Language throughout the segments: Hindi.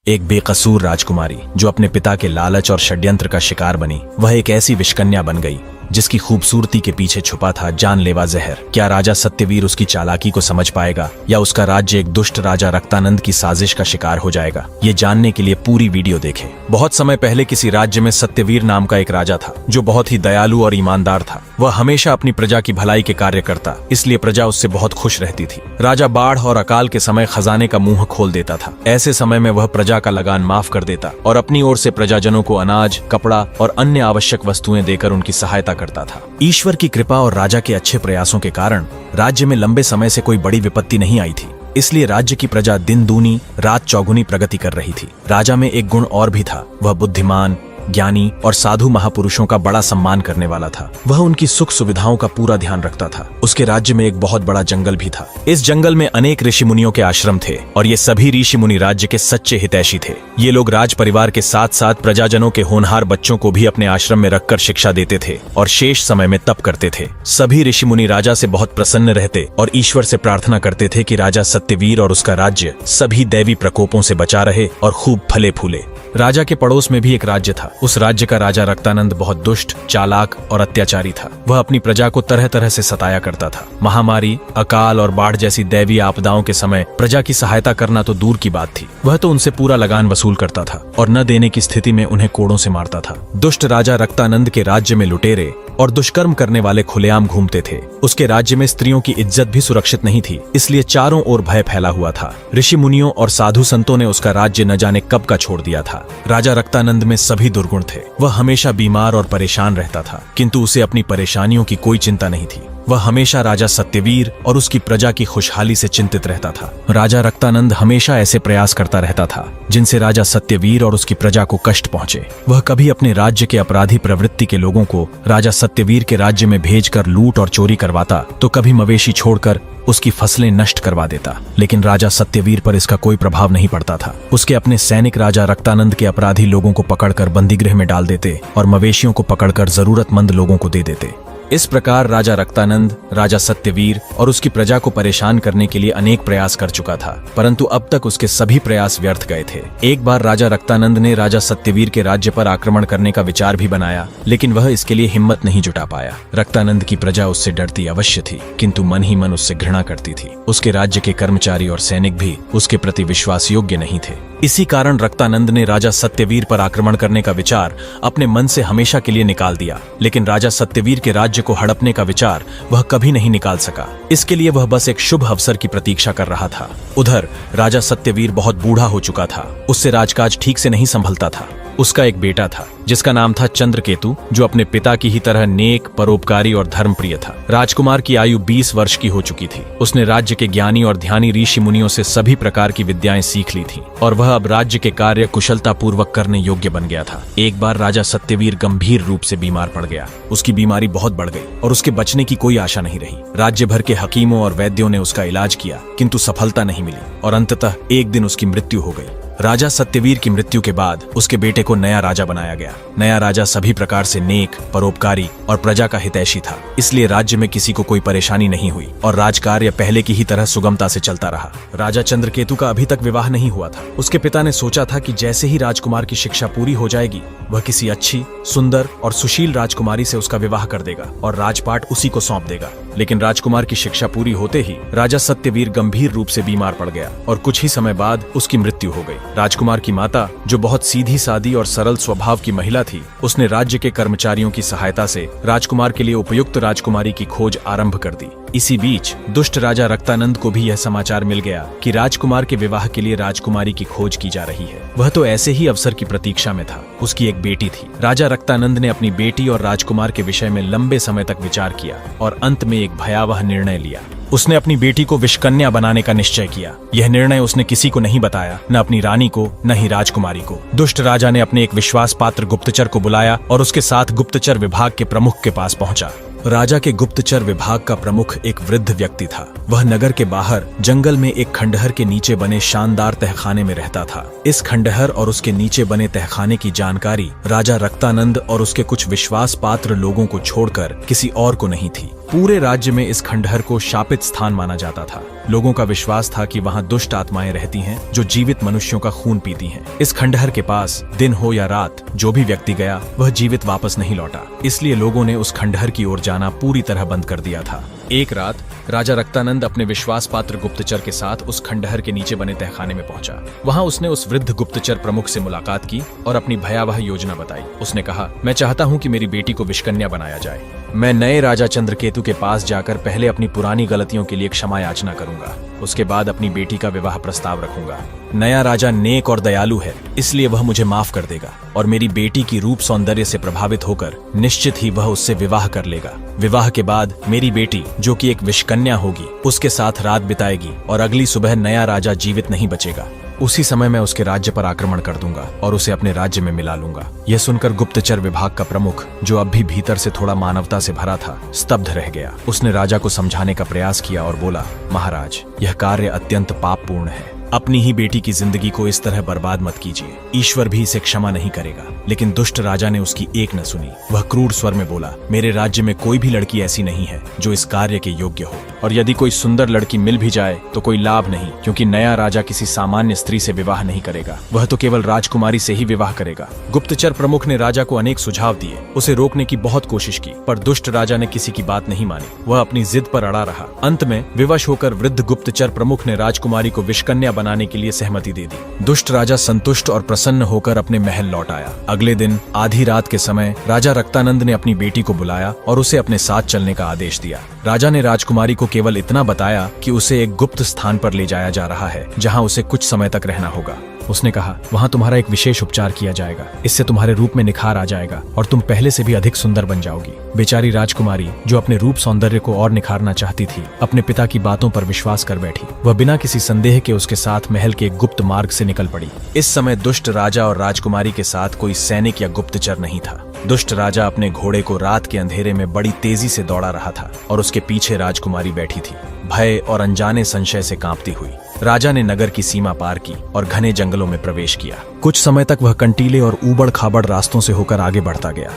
एक बेकसूर राजकुमारी जो अपने पिता के लालच और षड्यंत्र का शिकार बनी, वह एक ऐसी विषकन्या बन गई जिसकी खूबसूरती के पीछे छुपा था जानलेवा जहर। क्या राजा सत्यवीर उसकी चालाकी को समझ पाएगा या उसका राज्य एक दुष्ट राजा रक्तानंद की साजिश का शिकार हो जाएगा? ये जानने के लिए पूरी वीडियो देखें। बहुत समय पहले किसी राज्य में सत्यवीर नाम का एक राजा था जो बहुत ही दयालु और ईमानदार था। वह हमेशा अपनी प्रजा की भलाई के कार्य करता, इसलिए प्रजा उससे बहुत खुश रहती थी। राजा बाढ़ और अकाल के समय खजाने का मुंह खोल देता था। ऐसे समय में वह प्रजा का लगान माफ कर देता और अपनी ओर से प्रजाजनों को अनाज, कपड़ा और अन्य आवश्यक वस्तुएं देकर उनकी सहायता करता था। ईश्वर की कृपा और राजा के अच्छे प्रयासों के कारण राज्य में लंबे समय से कोई बड़ी विपत्ति नहीं आई थी, इसलिए राज्य की प्रजा दिन दूनी रात चौगुनी प्रगति कर रही थी। राजा में एक गुण और भी था, वह बुद्धिमान, ज्ञानी और साधु महापुरुषों का बड़ा सम्मान करने वाला था। वह उनकी सुख सुविधाओं का पूरा ध्यान रखता था। उसके राज्य में एक बहुत बड़ा जंगल भी था। इस जंगल में अनेक ऋषि मुनियों के आश्रम थे और ये सभी ऋषि मुनि राज्य के सच्चे हितैषी थे। ये लोग राज परिवार के साथ साथ प्रजाजनों के होनहार बच्चों को भी अपने आश्रम में रखकर शिक्षा देते थे और शेष समय में तप करते थे। सभी ऋषि मुनि राजा से बहुत प्रसन्न रहते और ईश्वर से प्रार्थना करते थे कि राजा सत्यवीर और उसका राज्य सभी दैवी प्रकोपों से बचा रहे और खूब फले फूले। राजा के पड़ोस में भी एक राज्य था। उस राज्य का राजा रक्तानंद बहुत दुष्ट, चालाक और अत्याचारी था। वह अपनी प्रजा को तरह तरह से सताया करता था। महामारी, अकाल और बाढ़ जैसी दैवीय आपदाओं के समय प्रजा की सहायता करना तो दूर की बात थी, वह तो उनसे पूरा लगान वसूल करता था और न देने की स्थिति में उन्हें कोड़ों से मारता था। दुष्ट राजा रक्तानंद के राज्य में लुटेरे और दुष्कर्म करने वाले खुलेआम घूमते थे। उसके राज्य में स्त्रियों की इज्जत भी सुरक्षित नहीं थी, इसलिए चारों ओर भय फैला हुआ था। ऋषि मुनियों और साधु संतों ने उसका राज्य न जाने कब का छोड़ दिया था। राजा रक्तानंद में सभी दुर्गुण थे। वह हमेशा बीमार और परेशान रहता था, किंतु उसे अपनी परेशानियों की कोई चिंता नहीं थी। वह हमेशा राजा सत्यवीर और उसकी प्रजा की खुशहाली से चिंतित रहता था। राजा रक्तानंद हमेशा ऐसे प्रयास करता रहता था जिनसे राजा सत्यवीर और उसकी प्रजा को कष्ट पहुंचे। वह कभी अपने राज्य के अपराधी प्रवृत्ति के लोगों को राजा सत्यवीर के राज्य में भेजकर लूट और चोरी करवाता, तो कभी मवेशी छोड़कर उसकी फसलें नष्ट करवा देता। लेकिन राजा सत्यवीर पर इसका कोई प्रभाव नहीं पड़ता था। उसके अपने सैनिक राजा रक्तानंद के अपराधी लोगों को पकड़कर बंदीगृह में डाल देते और मवेशियों को पकड़कर जरूरतमंद लोगों को दे देते। इस प्रकार राजा रक्तानंद राजा सत्यवीर और उसकी प्रजा को परेशान करने के लिए अनेक प्रयास कर चुका था, परंतु अब तक उसके सभी प्रयास व्यर्थ गए थे। एक बार राजा रक्तानंद ने राजा सत्यवीर के राज्य पर आक्रमण करने का विचार भी बनाया, लेकिन वह इसके लिए हिम्मत नहीं जुटा पाया। रक्तानंद की प्रजा उससे डरती अवश्य थी, किंतु मन ही मन उससे घृणा करती थी। उसके राज्य के कर्मचारी और सैनिक भी उसके प्रति विश्वास योग्य नहीं थे। इसी कारण रक्तानंद ने राजा सत्यवीर पर आक्रमण करने का विचार अपने मन से हमेशा के लिए निकाल दिया, लेकिन राजा सत्यवीर के राज्य को हड़पने का विचार वह कभी नहीं निकाल सका। इसके लिए वह बस एक शुभ अवसर की प्रतीक्षा कर रहा था। उधर राजा सत्यवीर बहुत बूढ़ा हो चुका था। उससे राजकाज ठीक से नहीं संभलता था। उसका एक बेटा था जिसका नाम था चंद्रकेतु, जो अपने पिता की ही तरह नेक, परोपकारी और धर्मप्रिय था। राजकुमार की आयु 20 वर्ष की हो चुकी थी। उसने राज्य के ज्ञानी और ध्यानी ऋषि मुनियों से सभी प्रकार की विद्याएं सीख ली थीं और वह अब राज्य के कार्य कुशलता पूर्वक करने योग्य बन गया था। एक बार राजा सत्यवीर गंभीर रूप से बीमार पड़ गया। उसकी बीमारी बहुत बढ़ गई और उसके बचने की कोई आशा नहीं रही। राज्य भर के हकीमों और वैद्यों ने उसका इलाज किया, किंतु सफलता नहीं मिली और अंततः एक दिन उसकी मृत्यु हो गई। राजा सत्यवीर की मृत्यु के बाद उसके बेटे को नया राजा बनाया गया। नया राजा सभी प्रकार से नेक, परोपकारी और प्रजा का हितैषी था, इसलिए राज्य में किसी को कोई परेशानी नहीं हुई और राजकार्य पहले की ही तरह सुगमता से चलता रहा। राजा चंद्रकेतु का अभी तक विवाह नहीं हुआ था। उसके पिता ने सोचा था कि जैसे ही राजकुमार की शिक्षा पूरी हो जाएगी, वह किसी अच्छी, सुंदर और सुशील राजकुमारी से उसका विवाह कर देगा और राजपाट उसी को सौंप देगा। लेकिन राजकुमार की शिक्षा पूरी होते ही राजा सत्यवीर गंभीर रूप से बीमार पड़ गया और कुछ ही समय बाद उसकी मृत्यु हो गई। राजकुमार की माता, जो बहुत सीधी सादी और सरल स्वभाव की महिला थी, उसने राज्य के कर्मचारियों की सहायता से राजकुमार के लिए उपयुक्त राजकुमारी की खोज आरंभ कर दी। इसी बीच दुष्ट राजा रक्तानंद को भी यह समाचार मिल गया कि राजकुमार के विवाह के लिए राजकुमारी की खोज की जा रही है। वह तो ऐसे ही अवसर की प्रतीक्षा में था। उसकी एक बेटी थी। राजा रक्तानंद ने अपनी बेटी और राजकुमार के विषय में लंबे समय तक विचार किया और अंत में एक भयावह निर्णय लिया। उसने अपनी बेटी को विषकन्या बनाने का निश्चय किया। यह निर्णय उसने किसी को नहीं बताया, न अपनी रानी को, न ही राजकुमारी को। दुष्ट राजा ने अपने एक विश्वास पात्र गुप्तचर को बुलाया और उसके साथ गुप्तचर विभाग के प्रमुख के पास पहुंचा। राजा के गुप्तचर विभाग का प्रमुख एक वृद्ध व्यक्ति था। वह नगर के बाहर जंगल में एक खंडहर के नीचे बने शानदार तहखाने में रहता था। इस खंडहर और उसके नीचे बने तहखाने की जानकारी राजा रक्तानंद और उसके कुछ विश्वास पात्र लोगों को छोड़कर किसी और को नहीं थी। पूरे राज्य में इस खंडहर को शापित स्थान माना जाता था। लोगों का विश्वास था कि वहां दुष्ट आत्माएं रहती हैं जो जीवित मनुष्यों का खून पीती हैं। इस खंडहर के पास दिन हो या रात जो भी व्यक्ति गया वह जीवित वापस नहीं लौटा, इसलिए लोगों ने उस खंडहर की ओर जाना पूरी तरह बंद कर दिया था। एक रात राजा रक्तानंद अपने विश्वास पात्र गुप्तचर के साथ उस खंडहर के नीचे बने तहखाने में पहुंचा। वहां उसने उस वृद्ध गुप्तचर प्रमुख से मुलाकात की और अपनी भयावह योजना बताई। उसने कहा, मैं चाहता हूं कि मेरी बेटी को विषकन्या बनाया जाए। मैं नए राजा चंद्रकेतु के पास जाकर पहले अपनी पुरानी गलतियों के लिए क्षमा याचना करूंगा, उसके बाद अपनी बेटी का विवाह प्रस्ताव रखूंगा। नया राजा नेक और दयालु है, इसलिए वह मुझे माफ कर देगा और मेरी बेटी की रूप सौंदर्य से प्रभावित होकर निश्चित ही वह उससे विवाह कर लेगा। विवाह के बाद मेरी बेटी, जो कि एक विषकन्या होगी, उसके साथ रात बिताएगी और अगली सुबह नया राजा जीवित नहीं बचेगा। उसी समय मैं उसके राज्य पर आक्रमण कर दूंगा और उसे अपने राज्य में मिला लूंगा। यह सुनकर गुप्तचर विभाग का प्रमुख, जो अब भी भीतर से थोड़ा मानवता से भरा था, स्तब्ध रह गया। उसने राजा को समझाने का प्रयास किया और बोला, महाराज, यह कार्य अत्यंत पापपूर्ण है। अपनी ही बेटी की जिंदगी को इस तरह बर्बाद मत कीजिए, ईश्वर भी इसे क्षमा नहीं करेगा। लेकिन दुष्ट राजा ने उसकी एक न सुनी। वह क्रूर स्वर में बोला, मेरे राज्य में कोई भी लड़की ऐसी नहीं है जो इस कार्य के योग्य हो, और यदि कोई सुंदर लड़की मिल भी जाए तो कोई लाभ नहीं, क्योंकि नया राजा किसी सामान्य स्त्री से विवाह नहीं करेगा, वह तो केवल राजकुमारी से ही विवाह करेगा। गुप्तचर प्रमुख ने राजा को अनेक सुझाव दिए, उसे रोकने की बहुत कोशिश की, पर दुष्ट राजा ने किसी की बात नहीं मानी। वह अपनी जिद पर अड़ा रहा। अंत में विवश होकर वृद्ध गुप्तचर प्रमुख ने राजकुमारी को विषकन्या बनाने के लिए सहमति दे दी। दुष्ट राजा संतुष्ट और प्रसन्न होकर अपने महल लौट आया। अगले दिन आधी रात के समय राजा रक्तानंद ने अपनी बेटी को बुलाया और उसे अपने साथ चलने का आदेश दिया। राजा ने राजकुमारी को केवल इतना बताया कि उसे एक गुप्त स्थान पर ले जाया जा रहा है, जहां उसे कुछ समय तक रहना होगा। उसने कहा, वहां तुम्हारा एक विशेष उपचार किया जाएगा, इससे तुम्हारे रूप में निखार आ जाएगा और तुम पहले से भी अधिक सुंदर बन जाओगी। बेचारी राजकुमारी, जो अपने रूप सौंदर्य को और निखारना चाहती थी, अपने पिता की बातों पर विश्वास कर बैठी। वह बिना किसी संदेह के उसके साथ महल के एक गुप्त मार्ग से निकल पड़ी। इस समय दुष्ट राजा और राजकुमारी के साथ कोई सैनिक या गुप्तचर नहीं था। दुष्ट राजा अपने घोड़े को रात के अंधेरे में बड़ी तेजी से दौड़ा रहा था और उसके पीछे राजकुमारी बैठी थी, भय और अनजाने संशय से कांपती हुई। राजा ने नगर की सीमा पार की और घने जंगलों में प्रवेश किया। कुछ समय तक वह कंटीले और ऊबड़ खाबड़ रास्तों से होकर आगे बढ़ता गया,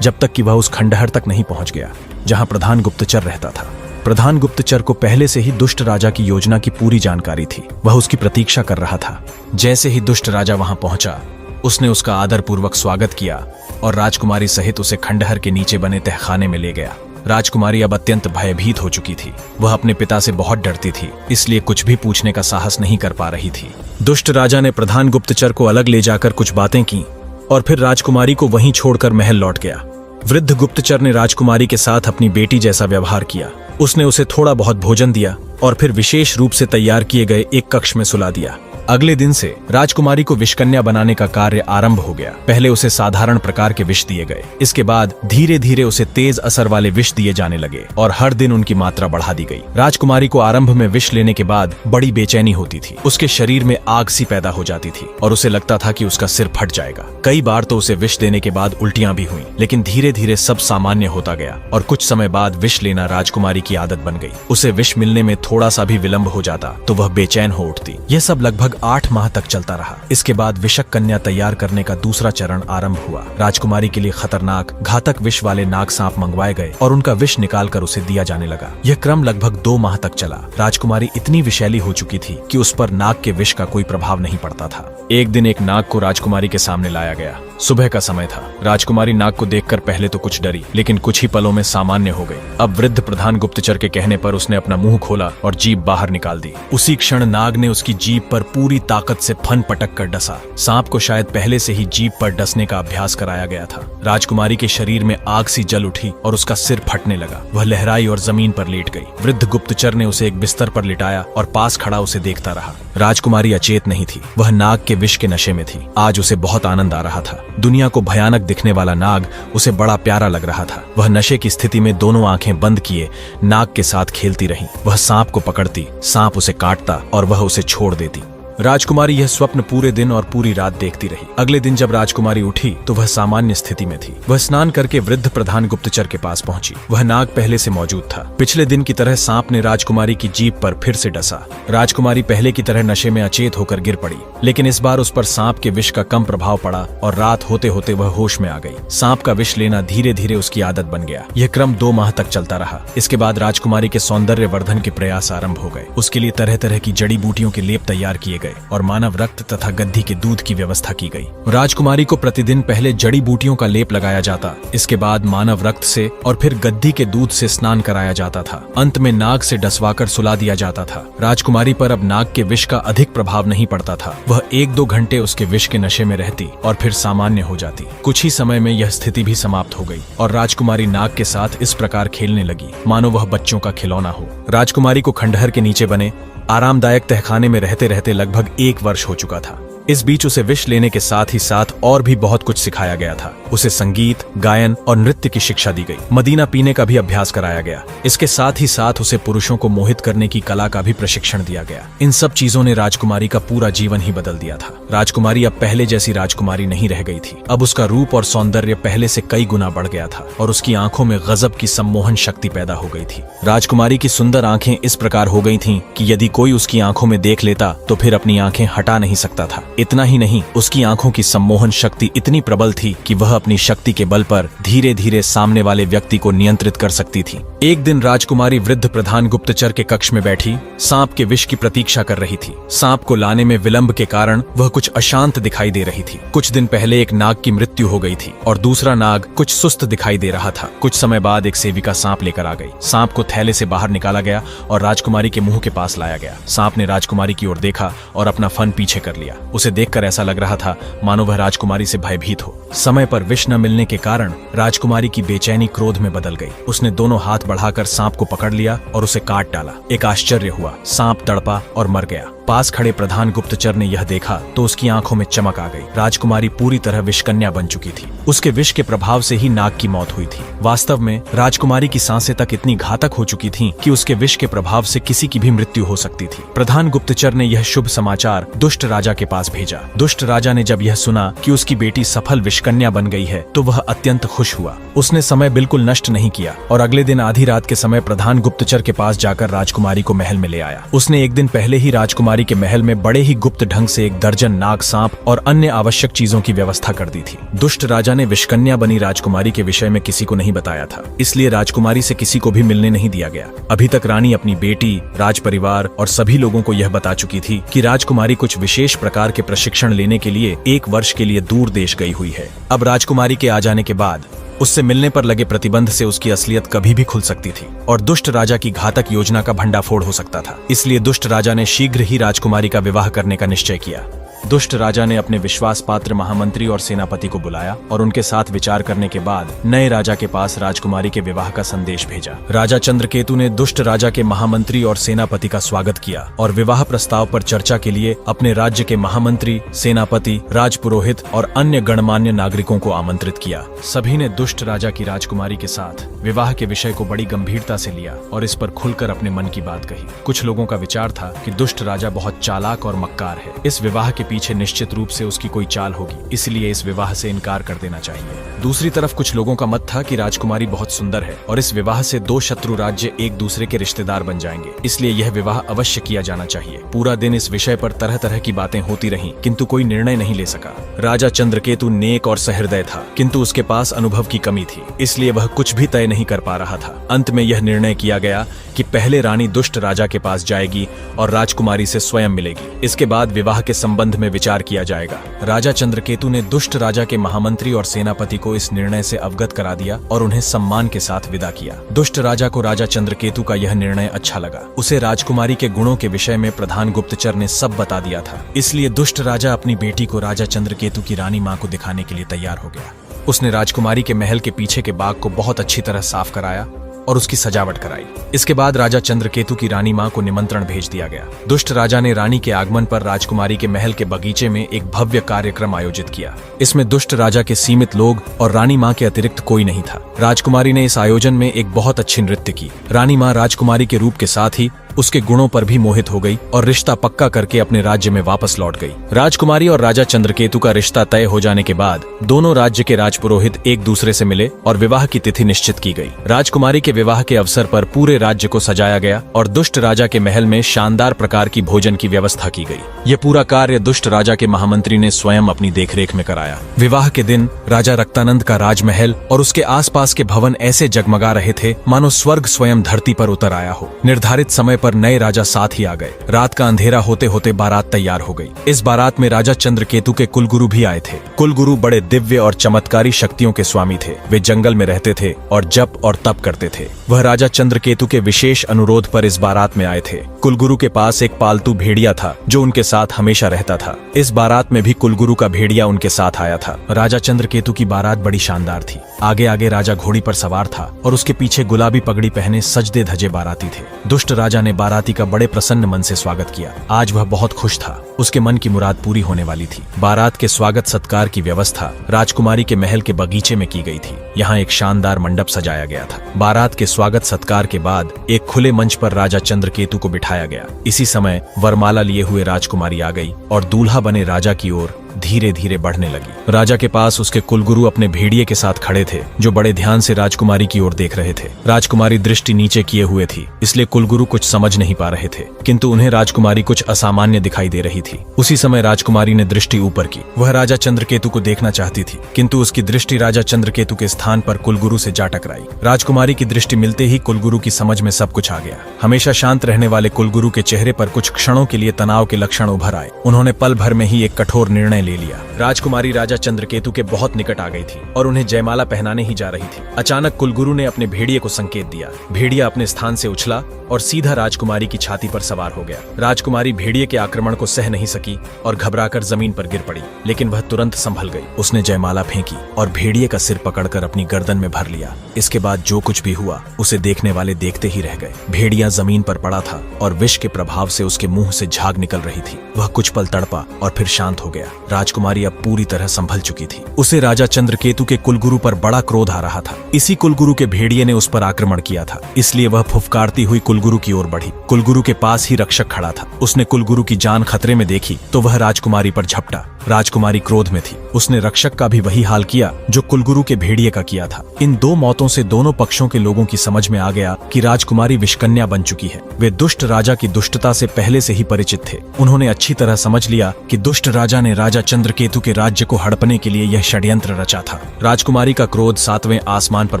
जब तक कि वह उस खंडहर तक नहीं पहुंच गया जहां प्रधान गुप्तचर रहता था। प्रधान गुप्तचर को पहले से ही दुष्ट राजा की योजना की पूरी जानकारी थी। वह उसकी प्रतीक्षा कर रहा था। जैसे ही दुष्ट राजा वहां पहुंचा, उसने उसका आदरपूर्वक स्वागत किया और राजकुमारी सहित उसे खंडहर के नीचे बने तहखाने में ले गया। राजकुमारी अब अत्यंत भयभीत हो चुकी थी। वह अपने पिता से बहुत डरती थी, इसलिए कुछ भी पूछने का साहस नहीं कर पा रही थी। दुष्ट राजा ने प्रधान गुप्तचर को अलग ले जाकर कुछ बातें की और फिर राजकुमारी को वहीं छोड़कर महल लौट गया। वृद्ध गुप्तचर ने राजकुमारी के साथ अपनी बेटी जैसा व्यवहार किया। उसने उसे थोड़ा बहुत भोजन दिया और फिर विशेष रूप से तैयार किए गए एक कक्ष में सुला दिया। अगले दिन से राजकुमारी को विषकन्या बनाने का कार्य आरंभ हो गया। पहले उसे साधारण प्रकार के विष दिए गए, इसके बाद धीरे धीरे उसे तेज असर वाले विष दिए जाने लगे और हर दिन उनकी मात्रा बढ़ा दी गई। राजकुमारी को आरंभ में विष लेने के बाद बड़ी बेचैनी होती थी। उसके शरीर में आग सी पैदा हो जाती थी और उसे लगता था कि उसका सिर फट जाएगा। कई बार तो उसे विष देने के बाद उल्टियां भी हुई, लेकिन धीरे धीरे सब सामान्य होता गया और कुछ समय बाद विष लेना राजकुमारी की आदत बन गई। उसे विष मिलने में थोड़ा सा भी विलंब हो जाता तो वह बेचैन हो उठती। यह सब लगभग 8 माह तक चलता रहा। इसके बाद विषक कन्या तैयार करने का दूसरा चरण आरंभ हुआ। राजकुमारी के लिए खतरनाक घातक विष वाले नाग सांप मंगवाए गए और उनका विष निकालकर उसे दिया जाने लगा। यह क्रम लगभग 2 माह तक चला। राजकुमारी इतनी विषैली हो चुकी थी कि उस पर नाग के विष का कोई प्रभाव नहीं पड़ता था। एक दिन एक नाग को राजकुमारी के सामने लाया गया। सुबह का समय था। राजकुमारी नाग को देखकर पहले तो कुछ डरी, लेकिन कुछ ही पलों में सामान्य हो गई। अब वृद्ध प्रधान गुप्तचर के कहने पर उसने अपना मुंह खोला और जीभ बाहर निकाल दी। उसी क्षण नाग ने उसकी जीभ पर पूरी ताकत से फन पटक कर डसा। सांप को शायद पहले से ही जीभ पर डसने का अभ्यास कराया गया था। राजकुमारी के शरीर में आग सी जल उठी और उसका सिर फटने लगा। वह लहराई और जमीन पर लेट गई। वृद्ध गुप्तचर ने उसे एक बिस्तर पर लिटाया और पास खड़ा उसे देखता रहा। राजकुमारी अचेत नहीं थी। वह नाग के विष के नशे में थी। आज उसे बहुत आनंद आ रहा था। दुनिया को भयानक दिखने वाला नाग उसे बड़ा प्यारा लग रहा था। वह नशे की स्थिति में दोनों आंखें बंद किए नाग के साथ खेलती रही। वह सांप को पकड़ती, सांप उसे काटता और वह उसे छोड़ देती। राजकुमारी यह स्वप्न पूरे दिन और पूरी रात देखती रही। अगले दिन जब राजकुमारी उठी तो वह सामान्य स्थिति में थी। वह स्नान करके वृद्ध प्रधान गुप्तचर के पास पहुंची। वह नाग पहले से मौजूद था। पिछले दिन की तरह सांप ने राजकुमारी की जीभ पर फिर से डसा। राजकुमारी पहले की तरह नशे में अचेत होकर गिर पड़ी, लेकिन इस बार उस पर सांप के विष का कम प्रभाव पड़ा और रात होते होते वह होश में आ गई। सांप का विष लेना धीरे धीरे उसकी आदत बन गया। यह क्रम 2 माह तक चलता रहा। इसके बाद राजकुमारी के सौंदर्य वर्धन के प्रयास आरंभ हो गए। उसके लिए तरह तरह की जड़ी बूटियों के लेप तैयार किए गए और मानव रक्त तथा गद्दी के दूध की व्यवस्था की गई। राजकुमारी को प्रतिदिन पहले जड़ी बूटियों का लेप लगाया जाता, इसके बाद मानव रक्त से और फिर गद्दी के दूध से स्नान कराया जाता था। अंत में नाग से डसवाकर सुला दिया जाता था। राजकुमारी पर अब नाग के विष का अधिक प्रभाव नहीं पड़ता था। वह 1-2 घंटे उसके विष के नशे में रहती और फिर सामान्य हो जाती। कुछ ही समय में यह स्थिति भी समाप्त हो गई और राजकुमारी नाग के साथ इस प्रकार खेलने लगी मानो वह बच्चों का खिलौना हो। राजकुमारी को खंडहर के नीचे बने आरामदायक तहखाने में रहते रहते लगभग 1 वर्ष हो चुका था। इस बीच उसे विष लेने के साथ ही साथ और भी बहुत कुछ सिखाया गया था। उसे संगीत, गायन और नृत्य की शिक्षा दी गई। मदीना पीने का भी अभ्यास कराया गया। इसके साथ ही साथ उसे पुरुषों को मोहित करने की कला का भी प्रशिक्षण दिया गया। इन सब चीजों ने राजकुमारी का पूरा जीवन ही बदल दिया था। राजकुमारी अब पहले जैसी राजकुमारी नहीं रह गई थी। अब उसका रूप और सौंदर्य पहले से कई गुना बढ़ गया था और उसकी आंखों में गजब की सम्मोहन शक्ति पैदा हो गई थी। राजकुमारी की सुंदर आंखें इस प्रकार हो गई थीं कि यदि कोई उसकी आंखों में देख लेता तो फिर अपनी आंखें हटा नहीं सकता था। इतना ही नहीं, उसकी आंखों की सम्मोहन शक्ति इतनी प्रबल थी कि वह अपनी शक्ति के बल पर धीरे धीरे सामने वाले व्यक्ति को नियंत्रित कर सकती थी। एक दिन राजकुमारी वृद्ध प्रधान गुप्तचर के कक्ष में बैठी सांप के विष की प्रतीक्षा कर रही थी। सांप को लाने में विलंब के कारण वह कुछ अशांत दिखाई दे रही थी। कुछ दिन पहले एक नाग की मृत्यु हो गई थी और दूसरा नाग कुछ सुस्त दिखाई दे रहा था। कुछ समय बाद एक सेविका सांप लेकर आ गई। सांप को थैले से बाहर निकाला गया और राजकुमारी के मुंह के पास लाया गया। सांप ने राजकुमारी की ओर देखा और अपना फन पीछे कर लिया। उसे देखकर ऐसा लग रहा था मानो वह राजकुमारी से भयभीत हो। समय पर विष न मिलने के कारण राजकुमारी की बेचैनी क्रोध में बदल गई। उसने दोनों हाथ बढ़ाकर सांप को पकड़ लिया और उसे काट डाला। एक आश्चर्य हुआ, सांप तड़पा और मर गया। पास खड़े प्रधान गुप्तचर ने यह देखा तो उसकी आंखों में चमक आ गई। राजकुमारी पूरी तरह विषकन्या बन चुकी थी। उसके विष के प्रभाव से ही नाग की मौत हुई थी। वास्तव में राजकुमारी की सांसें तक इतनी घातक हो चुकी थीं कि उसके विष के प्रभाव से किसी की भी मृत्यु हो सकती थी। प्रधान गुप्तचर ने यह शुभ समाचार दुष्ट राजा के पास भेजा। दुष्ट राजा ने जब यह सुना कि उसकी बेटी सफल विषकन्या बन गई है तो वह अत्यंत खुश हुआ। उसने समय बिल्कुल नष्ट नहीं किया और अगले दिन आधी रात के समय प्रधान गुप्तचर के पास जाकर राजकुमारी को महल में ले आया। उसने एक दिन पहले ही राजकुमारी के महल में बड़े ही गुप्त ढंग से 1 दर्जन नाग, सांप और अन्य आवश्यक चीजों की व्यवस्था कर दी थी। दुष्ट राजा ने विषकन्या बनी राजकुमारी के विषय में किसी को नहीं बताया था, इसलिए राजकुमारी से किसी को भी मिलने नहीं दिया गया। अभी तक रानी अपनी बेटी, राज परिवार और सभी लोगों को यह बता चुकी थी कि राजकुमारी कुछ विशेष प्रकार के प्रशिक्षण लेने के लिए 1 वर्ष के लिए दूर देश गई हुई है। अब राजकुमारी के आ जाने के बाद उससे मिलने पर लगे प्रतिबंध से उसकी असलियत कभी भी खुल सकती थी और दुष्ट राजा की घातक योजना का भंडाफोड़ हो सकता था। इसलिए दुष्ट राजा ने शीघ्र ही राजकुमारी का विवाह करने का निश्चय किया। दुष्ट राजा ने अपने विश्वास पात्र महामंत्री और सेनापति को बुलाया और उनके साथ विचार करने के बाद नए राजा के पास राजकुमारी के विवाह का संदेश भेजा। राजा चंद्रकेतु ने दुष्ट राजा के महामंत्री और सेनापति का स्वागत किया और विवाह प्रस्ताव पर चर्चा के लिए अपने राज्य के महामंत्री, सेनापति, राजपुरोहित और अन्य गणमान्य नागरिकों को आमंत्रित किया। सभी ने दुष्ट राजा की राजकुमारी के साथ विवाह के विषय को बड़ी गंभीरता से लिया और इस पर खुलकर अपने मन की बात कही। कुछ लोगों का विचार था कि दुष्ट राजा बहुत चालाक और मक्कार है। इस विवाह के पीछे निश्चित रूप से उसकी कोई चाल होगी, इसलिए इस विवाह से इनकार कर देना चाहिए। दूसरी तरफ कुछ लोगों का मत था कि राजकुमारी बहुत सुंदर है और इस विवाह से 2 शत्रु राज्य एक दूसरे के रिश्तेदार बन जाएंगे, इसलिए यह विवाह अवश्य किया जाना चाहिए। पूरा दिन इस विषय पर तरह तरह की बातें होती रहीं, किंतु कोई निर्णय नहीं ले सका। राजा चंद्रकेतु नेक और सहृदय था, किंतु उसके पास अनुभव की कमी थी, इसलिए वह कुछ भी तय नहीं कर पा रहा था। अंत में यह निर्णय किया गया कि पहले रानी दुष्ट राजा के पास जाएगी और राजकुमारी से स्वयं मिलेगी। इसके बाद विवाह के संबंध में विचार किया जाएगा। राजा चंद्रकेतु ने दुष्ट राजा के महामंत्री और सेनापति को इस निर्णय से अवगत करा दिया और उन्हें सम्मान के साथ विदा किया। दुष्ट राजा को राजा चंद्रकेतु का यह निर्णय अच्छा लगा। उसे राजकुमारी के गुणों के विषय में प्रधान गुप्तचर ने सब बता दिया था, इसलिए दुष्ट राजा अपनी बेटी को राजा चंद्रकेतु की रानी माँ को दिखाने के लिए तैयार हो गया। उसने राजकुमारी के महल के पीछे के बाग को बहुत अच्छी तरह साफ कराया और उसकी सजावट कराई। इसके बाद राजा चंद्रकेतु की रानी माँ को निमंत्रण भेज दिया गया। दुष्ट राजा ने रानी के आगमन पर राजकुमारी के महल के बगीचे में एक भव्य कार्यक्रम आयोजित किया। इसमें दुष्ट राजा के सीमित लोग और रानी माँ के अतिरिक्त कोई नहीं था। राजकुमारी ने इस आयोजन में एक बहुत अच्छी नृत्य की। रानी माँ राजकुमारी के रूप के साथ ही उसके गुणों पर भी मोहित हो गई और रिश्ता पक्का करके अपने राज्य में वापस लौट गई। राजकुमारी और राजा चंद्रकेतु का रिश्ता तय हो जाने के बाद दोनों राज्य के राजपुरोहित एक दूसरे से मिले और विवाह की तिथि निश्चित की गई। राजकुमारी के विवाह के अवसर पर पूरे राज्य को सजाया गया और दुष्ट राजा के महल में शानदार प्रकार की भोजन की व्यवस्था की गई। यह पूरा कार्य दुष्ट राजा के महामंत्री ने स्वयं अपनी देखरेख में कराया। विवाह के दिन राजा रक्तानंद का राजमहल और उसके आसपास के भवन ऐसे जगमगा रहे थे मानो स्वर्ग स्वयं धरती पर उतर आया हो। निर्धारित समय पर नए राजा साथ ही आ गए। रात का अंधेरा होते होते बारात तैयार हो गई। इस बारात में राजा चंद्रकेतु के कुलगुरु भी आए थे। कुलगुरु बड़े दिव्य और चमत्कारी शक्तियों के स्वामी थे। वे जंगल में रहते थे और जप और तप करते थे। वह राजा चंद्रकेतु के विशेष अनुरोध पर इस बारात में आए थे। कुलगुरु के पास एक पालतू भेड़िया था जो उनके साथ हमेशा रहता था। इस बारात में भी कुलगुरु का भेड़िया उनके साथ आया था। राजा चंद्रकेतु की बारात बड़ी शानदार थी। आगे आगे राजा घोड़ी पर सवार था और उसके पीछे गुलाबी पगड़ी पहने सजदे धजे बाराती थे। दुष्ट राजा ने बाराती का बड़े प्रसन्न मन से स्वागत किया। आज वह बहुत खुश था। उसके मन की मुराद पूरी होने वाली थी। बारात के स्वागत सत्कार की व्यवस्था राजकुमारी के महल के बगीचे में की गई थी। यहाँ एक शानदार मंडप सजाया गया था। बारात के स्वागत सत्कार के बाद एक खुले मंच पर राजा चंद्रकेतु को बिठाया गया। इसी समय वरमाला लिए हुए राजकुमारी आ गई और दूल्हा बने राजा की ओर धीरे धीरे बढ़ने लगी। राजा के पास उसके कुलगुरु अपने भेड़िए के साथ खड़े थे जो बड़े ध्यान से राजकुमारी की ओर देख रहे थे। राजकुमारी दृष्टि नीचे किए हुए थी, इसलिए कुलगुरु कुछ समझ नहीं पा रहे थे, किंतु उन्हें राजकुमारी कुछ असामान्य दिखाई दे रही थी। उसी समय राजकुमारी ने दृष्टि ऊपर की। वह राजा चंद्रकेतु को देखना चाहती थी, किंतु उसकी दृष्टि राजा चंद्रकेतु के स्थान पर कुलगुरु से जा टकराई। राजकुमारी की दृष्टि मिलते ही कुलगुरु की समझ में सब कुछ आ गया। हमेशा शांत रहने वाले कुलगुरु के चेहरे पर कुछ क्षणों के लिए तनाव के लक्षण उभर आए। उन्होंने पल भर में ही एक कठोर निर्णय ले लिया। राजकुमारी राजा चंद्रकेतु के बहुत निकट आ गई थी और उन्हें जयमाला पहनाने ही जा रही थी। अचानक कुलगुरु ने अपने भेड़िए को संकेत दिया। भेड़िया अपने स्थान से उछला और सीधा राजकुमारी की छाती पर सवार हो गया। राजकुमारी भेड़िए के आक्रमण को सह नहीं सकी और घबराकर जमीन पर गिर पड़ी, लेकिन वह तुरंत संभल गई। उसने जयमाला फेंकी और भेड़िए का सिर पकड़कर अपनी गर्दन में भर लिया। इसके बाद जो कुछ भी हुआ उसे देखने वाले देखते ही रह गए। भेड़िया जमीन पर पड़ा था और विष के प्रभाव से उसके मुंह से झाग निकल रही थी। वह कुछ पल तड़पा और फिर शांत हो गया। राजकुमारी अब पूरी तरह संभल चुकी थी। उसे राजा चंद्रकेतु के कुलगुरु पर बड़ा क्रोध आ रहा था। इसी कुलगुरु के भेड़िए ने उस पर आक्रमण किया था, इसलिए वह फुफकारती हुई कुलगुरु की ओर बढ़ी। कुलगुरु के पास ही रक्षक खड़ा था। उसने कुलगुरु की जान खतरे में देखी तो वह राजकुमारी पर झपटा। राजकुमारी क्रोध में थी। उसने रक्षक का भी वही हाल किया जो कुलगुरु के भेड़िए का किया था। इन दो मौतों से दोनों पक्षों के लोगों की समझ में आ गया कि राजकुमारी विषकन्या बन चुकी है। वे दुष्ट राजा की दुष्टता से पहले से ही परिचित थे। उन्होंने अच्छी तरह समझ लिया कि दुष्ट राजा ने राजा चंद्रकेतु के राज्य को हड़पने के लिए यह षड्यंत्र रचा था। राजकुमारी का क्रोध 7वें आसमान पर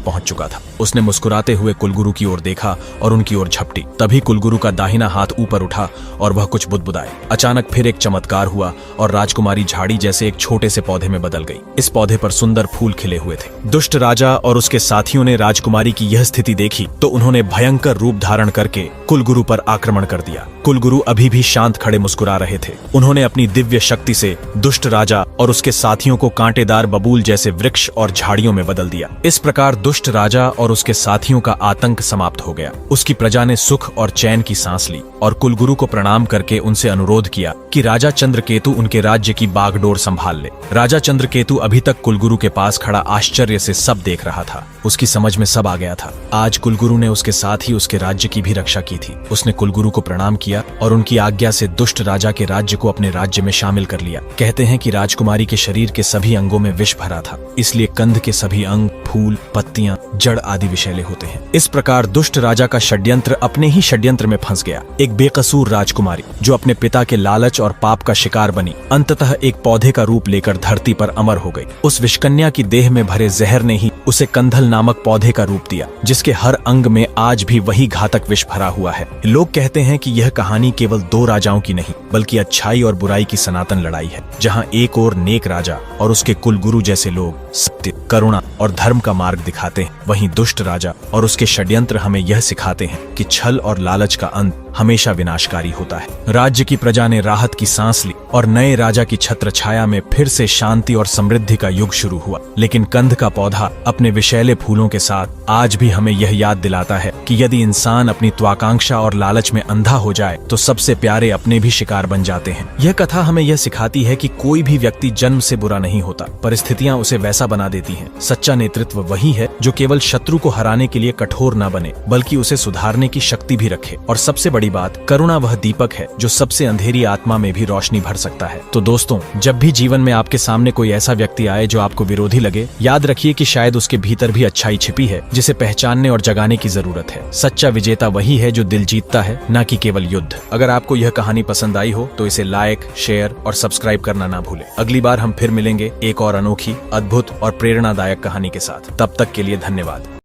पहुंच चुका था। उसने मुस्कुराते हुए कुलगुरु की ओर देखा और उनकी ओर झपटी। तभी कुलगुरु का दाहिना हाथ ऊपर उठा और वह कुछ बुदबुदाए। अचानक फिर एक चमत्कार हुआ और राजकुमारी झाड़ी जैसे एक छोटे से पौधे में बदल गई। इस पौधे पर सुंदर फूल खिले हुए थे। दुष्ट राजा और उसके साथियों ने राजकुमारी की यह स्थिति देखी तो उन्होंने भयंकर रूप धारण करके कुलगुरु पर आक्रमण कर दिया। कुलगुरु अभी भी शांत खड़े मुस्कुरा रहे थे। उन्होंने अपनी दिव्य शक्ति से दुष्ट राजा और उसके साथियों को कांटेदार बबूल जैसे वृक्ष और झाड़ियों में बदल दिया। इस प्रकार दुष्ट राजा और उसके साथियों का आतंक समाप्त हो गया। उसकी प्रजा ने सुख और चैन की सांस ली और कुलगुरु को प्रणाम करके उनसे अनुरोध किया कि राजा चंद्रकेतु उनके राज्य की बागडोर संभाल ले। राजा चंद्रकेतु अभी तक कुलगुरु के पास खड़ा आश्चर्य से सब देख रहा था। उसकी समझ में सब आ गया था। आज कुलगुरु ने उसके साथ ही उसके राज्य की भी रक्षा की थी। उसने कुलगुरु को प्रणाम किया और उनकी आज्ञा से दुष्ट राजा के राज्य को अपने राज्य में शामिल कर लिया। कहते हैं कि राजकुमारी के शरीर के सभी अंगों में विष भरा था, इसलिए कंध के सभी अंग, फूल, पत्तियां, जड़ आदि विषैले होते हैं। इस प्रकार दुष्ट राजा का षड्यंत्र अपने ही षड्यंत्र में फंस गया। एक बेकसूर राजकुमारी जो अपने पिता के लालच और पाप का शिकार बनी, अंततः एक पौधे का रूप लेकर धरती पर अमर हो गई। उस विषकन्या की देह में भरे जहर ने ही उसे कंधल नामक पौधे का रूप दिया, जिसके हर अंग में आज भी वही घातक विष भरा हुआ है। लोग कहते हैं कि यह कहानी केवल दो राजाओं की नहीं बल्कि अच्छाई और बुराई की सनातन लड़ाई है, जहाँ एक ओर नेक राजा और उसके कुलगुरु जैसे लोग सत्य, करुणा और धर्म का मार्ग दिखाते हैं, वहीं दुष्ट राजा और उसके षड्यंत्र हमें यह सिखाते हैं कि छल और लालच का अंत हमेशा विनाशकारी होता है। राज्य की प्रजा ने राहत की सांस ली और नए राजा की छत्र छाया में फिर से शांति और समृद्धि का युग शुरू हुआ। लेकिन कंध का पौधा अपने विषैले फूलों के साथ आज भी हमें यह याद दिलाता है कि यदि इंसान अपनी त्वाकांक्षा और लालच में अंधा हो जाए तो सबसे प्यारे अपने भी शिकार बन जाते हैं। यह कथा हमें यह सिखाती है कि कोई भी व्यक्ति जन्म से बुरा नहीं होता, परिस्थितियां उसे वैसा बना देती हैं। सच्चा नेतृत्व वही है जो केवल शत्रु को हराने के लिए कठोर न बने बल्कि उसे सुधारने की शक्ति भी रखे। और सबसे बड़ी बात, करुणा वह दीपक है जो सबसे अंधेरी आत्मा में भी रोशनी भर सकता है। तो दोस्तों, जब भी जीवन में आपके सामने कोई ऐसा व्यक्ति आए जो आपको विरोधी लगे, याद रखिए कि शायद उसके भीतर भी अच्छाई छिपी है जिसे पहचानने और जगाने की जरूरत है। सच्चा विजेता वही है जो दिल जीतता है, न कि केवल युद्ध। अगर आपको यह कहानी पसंद आई हो तो इसे लाइक, शेयर और सब्सक्राइब करना ना भूलें। अगली बार हम फिर मिलेंगे एक और अनोखी, अद्भुत और प्रेरणादायक कहानी के साथ। तब तक के लिए धन्यवाद।